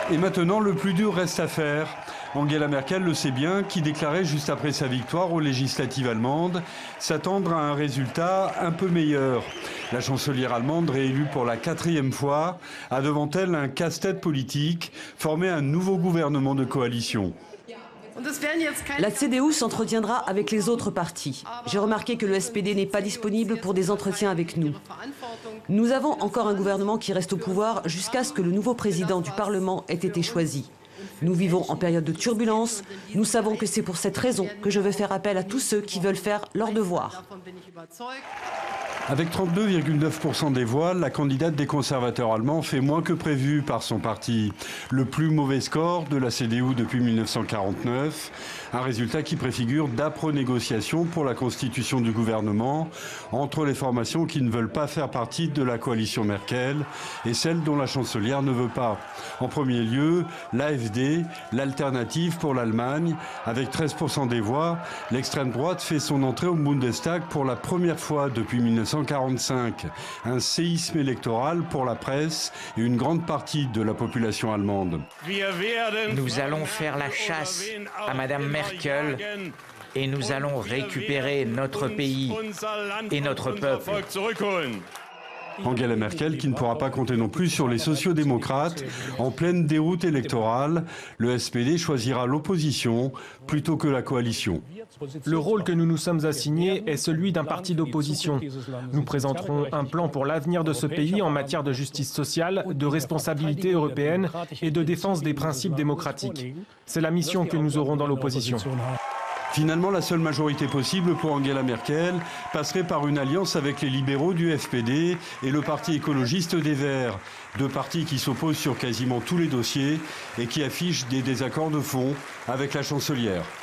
Et maintenant, le plus dur reste à faire. Angela Merkel le sait bien, qui déclarait juste après sa victoire aux législatives allemandes s'attendre à un résultat un peu meilleur. La chancelière allemande, réélue pour la 4e fois, a devant elle un casse-tête politique, former un nouveau gouvernement de coalition. La CDU s'entretiendra avec les autres partis. J'ai remarqué que le SPD n'est pas disponible pour des entretiens avec nous. Nous avons encore un gouvernement qui reste au pouvoir jusqu'à ce que le nouveau président du Parlement ait été choisi. Nous vivons en période de turbulence. Nous savons que c'est pour cette raison que je veux faire appel à tous ceux qui veulent faire leur devoir. Avec 32,9% des voix, la candidate des conservateurs allemands fait moins que prévu par son parti. Le plus mauvais score de la CDU depuis 1949. Un résultat qui préfigure d'âpres négociations pour la constitution du gouvernement entre les formations qui ne veulent pas faire partie de la coalition Merkel et celles dont la chancelière ne veut pas. En premier lieu, l'AfD, l'alternative pour l'Allemagne. Avec 13% des voix, l'extrême droite fait son entrée au Bundestag pour la première fois depuis 1945. Un séisme électoral pour la presse et une grande partie de la population allemande. Nous allons faire la chasse à Madame Merkel et nous allons récupérer notre pays et notre peuple. Angela Merkel qui ne pourra pas compter non plus sur les sociodémocrates. En pleine déroute électorale, le SPD choisira l'opposition plutôt que la coalition. Le rôle que nous nous sommes assignés est celui d'un parti d'opposition. Nous présenterons un plan pour l'avenir de ce pays en matière de justice sociale, de responsabilité européenne et de défense des principes démocratiques. C'est la mission que nous aurons dans l'opposition. Finalement, la seule majorité possible pour Angela Merkel passerait par une alliance avec les libéraux du SPD et le Parti écologiste des Verts. Deux partis qui s'opposent sur quasiment tous les dossiers et qui affichent des désaccords de fond avec la chancelière.